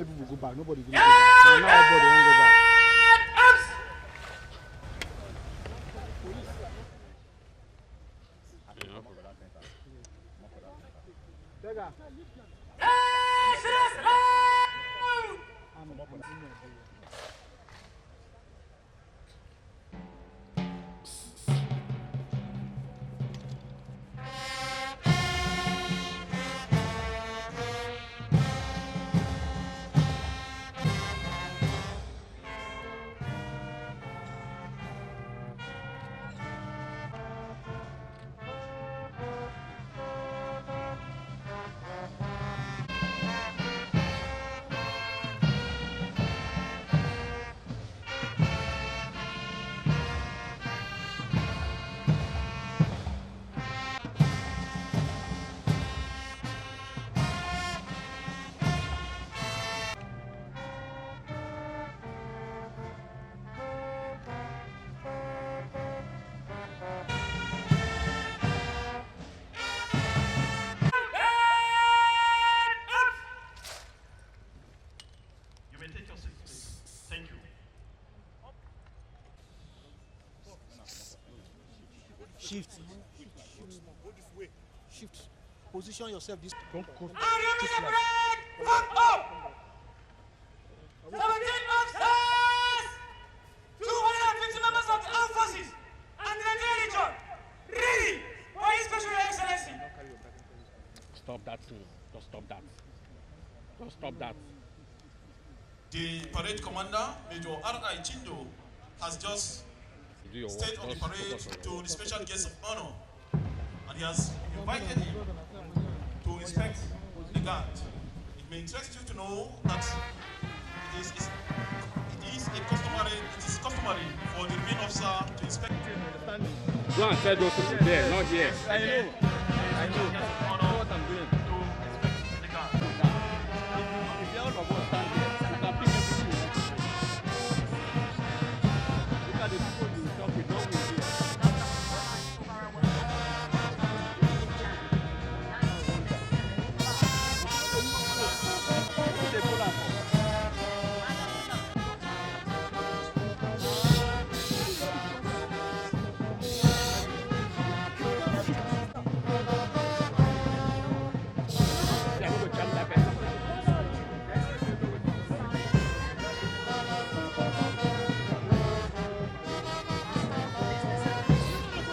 People will go back. Nobody will go back. No, now everybody won't go back. Shift. Shift. Position yourself. This. Don't go. Fuck up! 17 officers! 250 members of the armed forces and the Nigerian region ready for his special excellency. Stop that thing. Just stop that. Just stop that. The parade commander, Major R.I. Chindo, has just stayed on the parade to the special guest of honor, and he has invited him to inspect the guard. It may interest you to know that it is customary for the main officer to inspect. Go and tell those people there, not here. I know what I'm doing. To inspect the guard. If you're all of us stand here, you can pick everything. Look at the people you talk with, don't we here?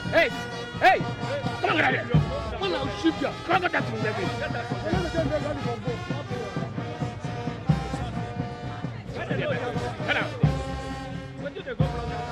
Hey! Hey! Come on, get out of here! Come on, shoot you! Come on, get that thing there! Get out! Where did they go from now?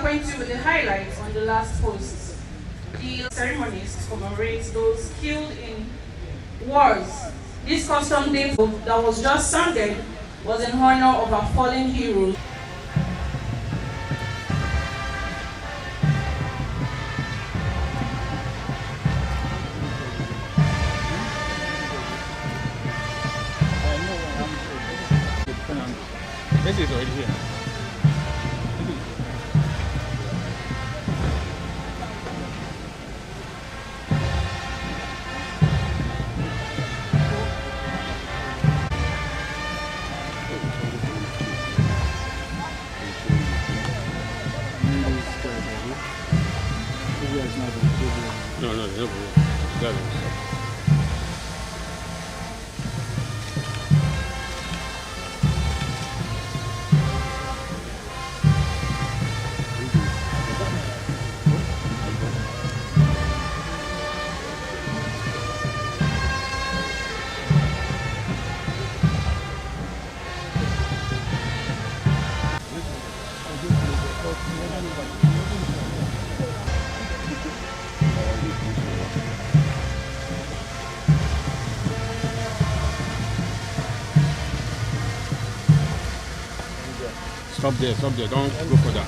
acquaint you with the highlights on the last post. The ceremonies commemorate those killed in wars. This custom day that was just sounded was in honor of our fallen heroes. This is already here. No. Stop there, don't go for that.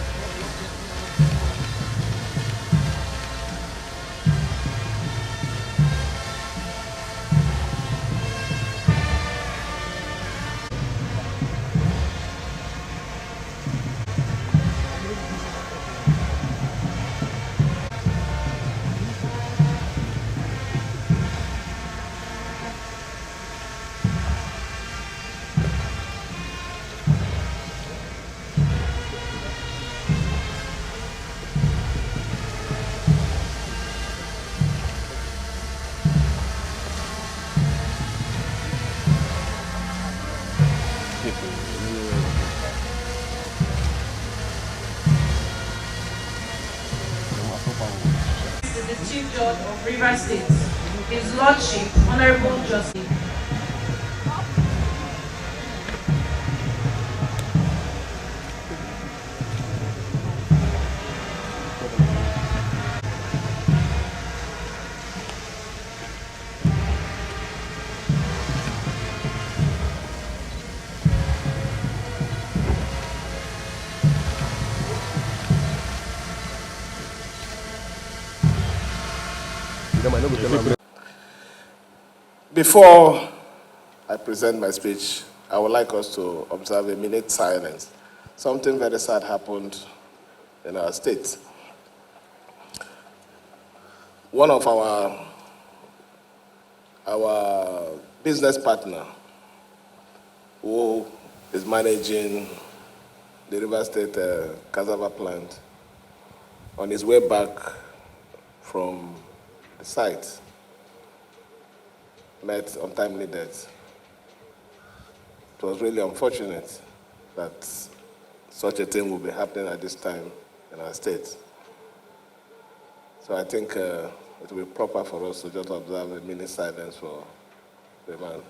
The Chief Judge of Rivers State, His Lordship, Honorable Justice. Before I present my speech, I would like us to observe a minute silence. Something very sad happened in our state. One of our business partner, who is managing the River State cassava plant, on his way back from the site, met untimely death. It was really unfortunate that such a thing would be happening at this time in our state. So I think it will be proper for us to just observe a minute silence for the man.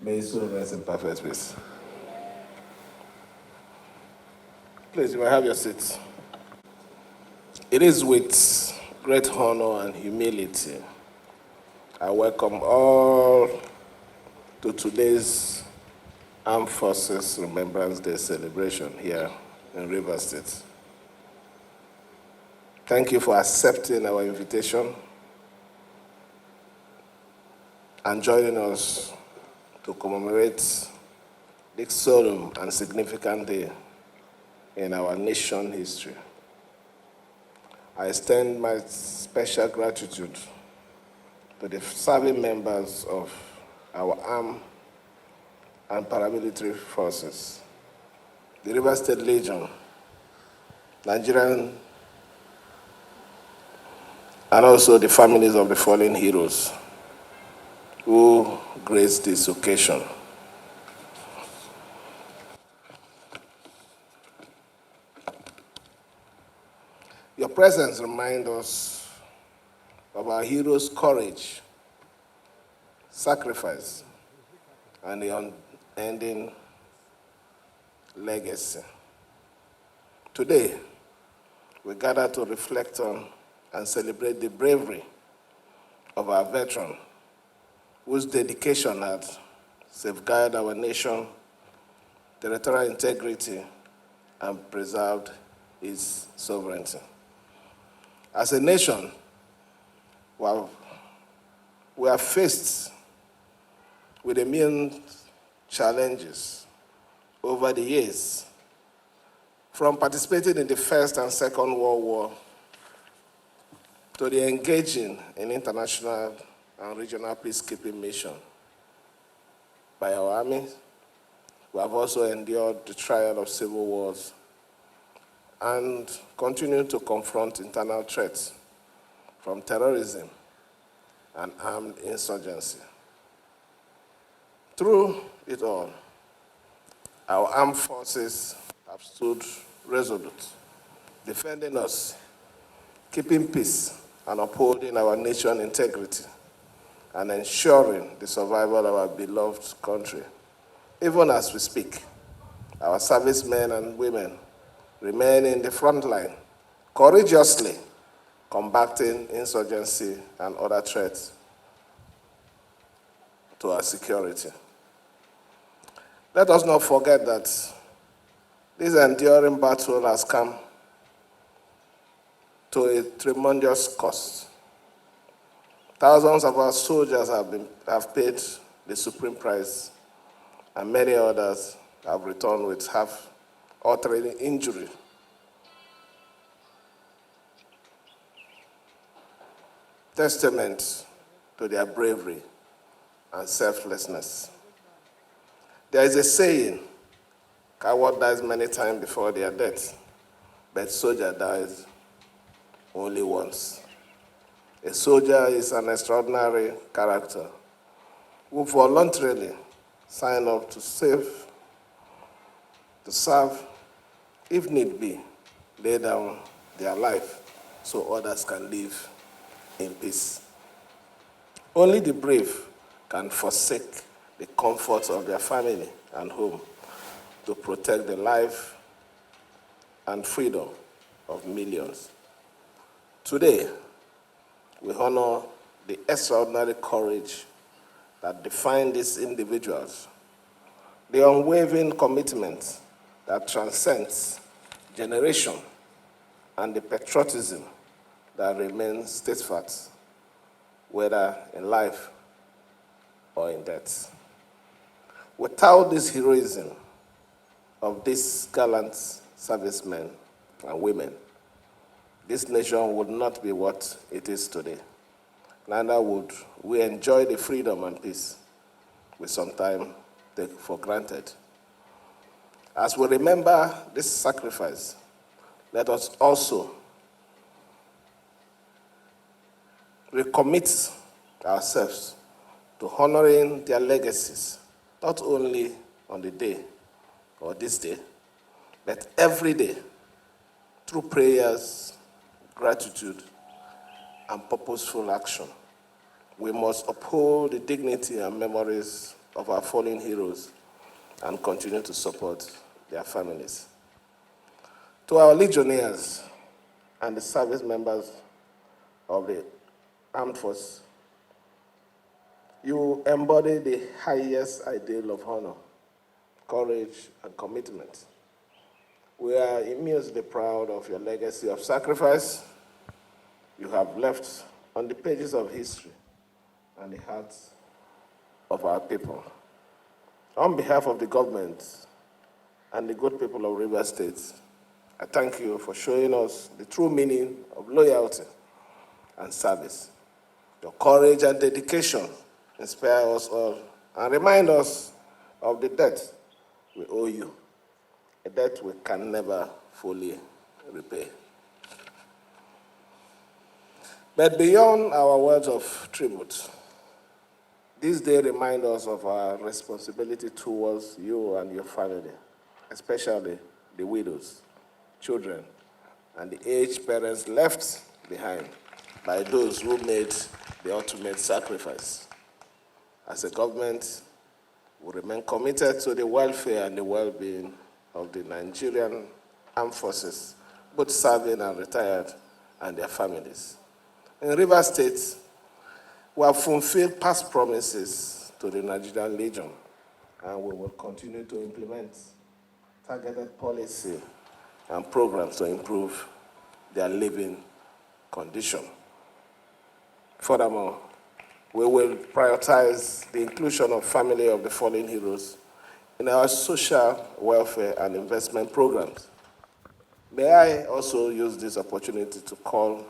May his soul rest in perfect peace. Please, you may have your seats. It is with great honor and humility I welcome all to today's Armed Forces Remembrance Day celebration here in Rivers State. Thank you for accepting our invitation and joining us to commemorate this solemn and significant day in our nation history. I extend my special gratitude to the serving members of our armed and paramilitary forces, the River State Legion, Nigerian, and also the families of the fallen heroes who graced this occasion. Your presence reminds us of our heroes' courage, sacrifice, and the unending legacy. Today, we gather to reflect on and celebrate the bravery of our veteran, whose dedication had safeguarded our nation, territorial integrity, and preserved its sovereignty. As a nation, we are faced with immune challenges over the years, from participating in the First and Second World War to the engaging in international and regional peacekeeping mission by our army. We have also endured the trial of civil wars and continue to confront internal threats from terrorism and armed insurgency. Through it all, our armed forces have stood resolute, defending us, keeping peace, and upholding our nation's integrity, and ensuring the survival of our beloved country. Even as we speak, our servicemen and women remain in the front line, courageously combating insurgency and other threats to our security. Let us not forget that this enduring battle has come to a tremendous cost. Thousands of our soldiers have paid the supreme price, and many others have returned with life-altering injury. Testament to their bravery and selflessness. There is a saying, coward dies many times before their death, but soldier dies only once. A soldier is an extraordinary character who voluntarily signed up to serve, if need be, lay down their life so others can live in peace. Only the brave can forsake the comforts of their family and home to protect the life and freedom of millions. Today, we honor the extraordinary courage that defines these individuals, the unwavering commitment that transcends generation, and the patriotism that remains steadfast, whether in life or in death. Without this heroism of these gallant servicemen and women, this nation would not be what it is today. Neither would we enjoy the freedom and peace we sometimes take for granted. As we remember this sacrifice, let us also recommit ourselves to honoring their legacies, not only on the day or this day, but every day, through prayers, gratitude, and purposeful action. We must uphold the dignity and memories of our fallen heroes and continue to support their families. To our legionnaires and the service members of the armed force, you embody the highest ideal of honor, courage, and commitment. We are immensely proud of your legacy of sacrifice you have left on the pages of history and the hearts of our people. On behalf of the government and the good people of Rivers State, I thank you for showing us the true meaning of loyalty and service. Your courage and dedication inspire us all and remind us of the debt we owe you, a debt we can never fully repay. But beyond our words of tribute, this day reminds us of our responsibility towards you and your family, especially the widows, children, and the aged parents left behind. by those who made the ultimate sacrifice. As a government, we remain committed to the welfare and the well-being of the Nigerian armed forces, both serving and retired, and their families. In Rivers State, we have fulfilled past promises to the Nigerian Legion, and we will continue to implement targeted policy and programs to improve their living condition. Furthermore, we will prioritize the inclusion of family of the fallen heroes in our social welfare and investment programs. May I also use this opportunity to call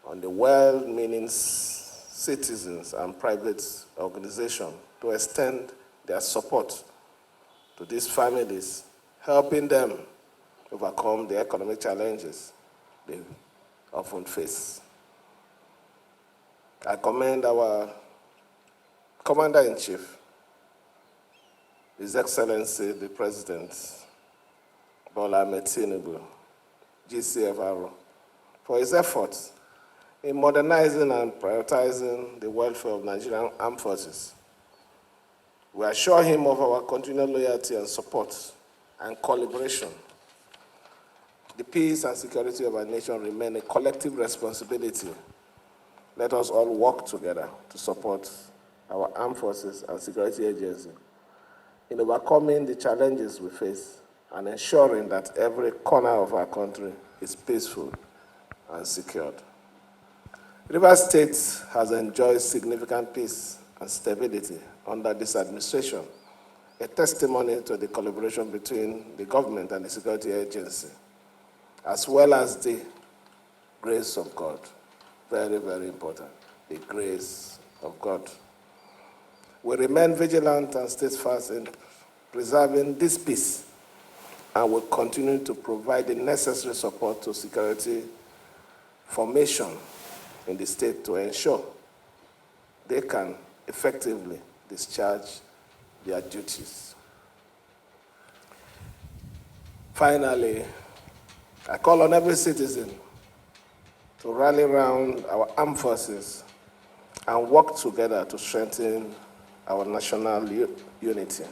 on the well-meaning citizens and private organizations to extend their support to these families, helping them overcome the economic challenges they often face. I commend our Commander-in-Chief, His Excellency the President, Bola Ahmed Tinubu, GCFR, for his efforts in modernizing and prioritizing the welfare of Nigerian armed forces. We assure him of our continued loyalty and support and collaboration. The peace and security of our nation remain a collective responsibility. Let us all work together to support our armed forces and security agencies in overcoming the challenges we face and ensuring that every corner of our country is peaceful and secured. Rivers State has enjoyed significant peace and stability under this administration, a testimony to the collaboration between the government and the security agency, as well as the grace of God. Very, very important, the grace of God. We remain vigilant and steadfast in preserving this peace and will continue to provide the necessary support to security formation in the state to ensure they can effectively discharge their duties. Finally, I call on every citizen to rally around our armed forces and work together to strengthen our national unity.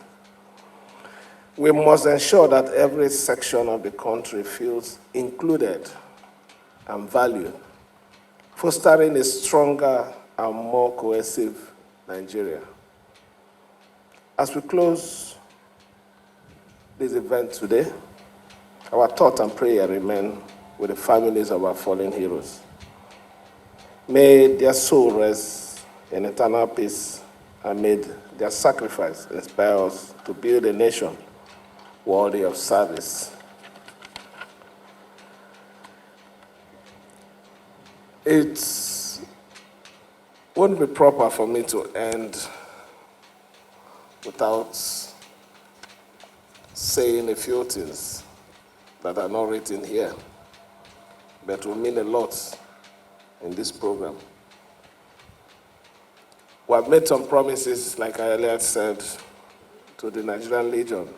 We must ensure that every section of the country feels included and valued, fostering a stronger and more cohesive Nigeria. As we close this event today, our thought and prayer remain with the families of our fallen heroes. May their soul rest in eternal peace, and may their sacrifice inspire us to build a nation worthy of service. It wouldn't be proper for me to end without saying a few things that are not written here, but will mean a lot in this program. We have made some promises, like I earlier said, to the Nigerian Legion,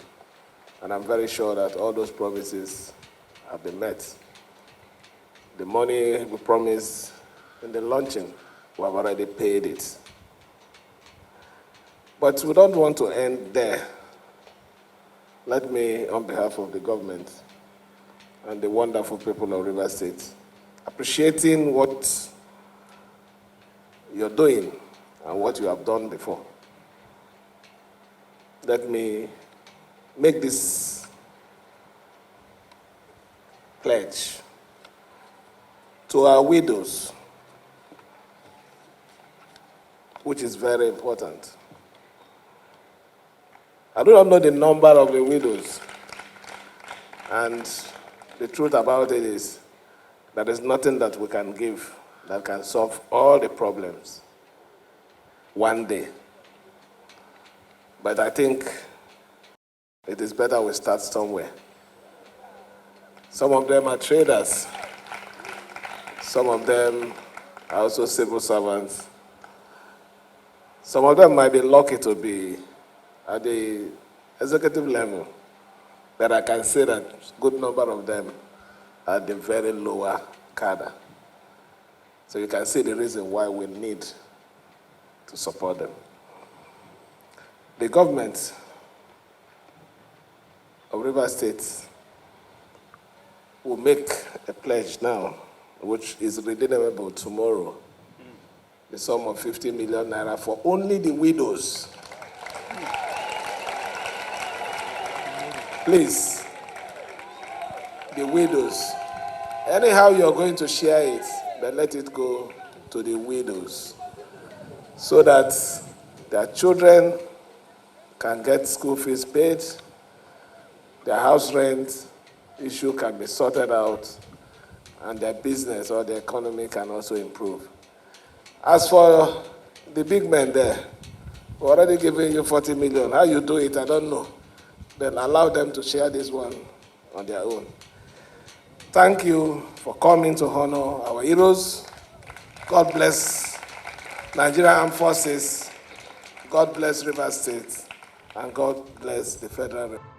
and I'm very sure that all those promises have been met. The money we promised in the launching, we have already paid it. But we don't want to end there. Let me, on behalf of the government and the wonderful people of Rivers State, appreciating what you're doing and what you have done before, let me make this pledge to our widows, which is very important. I do not know the number of the widows, and the truth about it is there is nothing that we can give that can solve all the problems one day. But I think it is better we start somewhere. Some of them are traders. Some of them are also civil servants. Some of them might be lucky to be at the executive level, but I can say that a good number of them are the very lower cadre. So you can see the reason why we need to support them. The government of Rivers State will make a pledge now, which is redeemable tomorrow, the sum of 50 million naira for only the widows. Please, the widows. Anyhow you're going to share it, but let it go to the widows so that their children can get school fees paid, their house rent issue can be sorted out, and their business or the economy can also improve. As for the big men there, we're already giving you 40 million. How you do it, I don't know. Then allow them to share this one on their own. Thank you for coming to honor our heroes. God bless Nigerian Armed Forces. God bless Rivers State. And God bless the Federal Republic.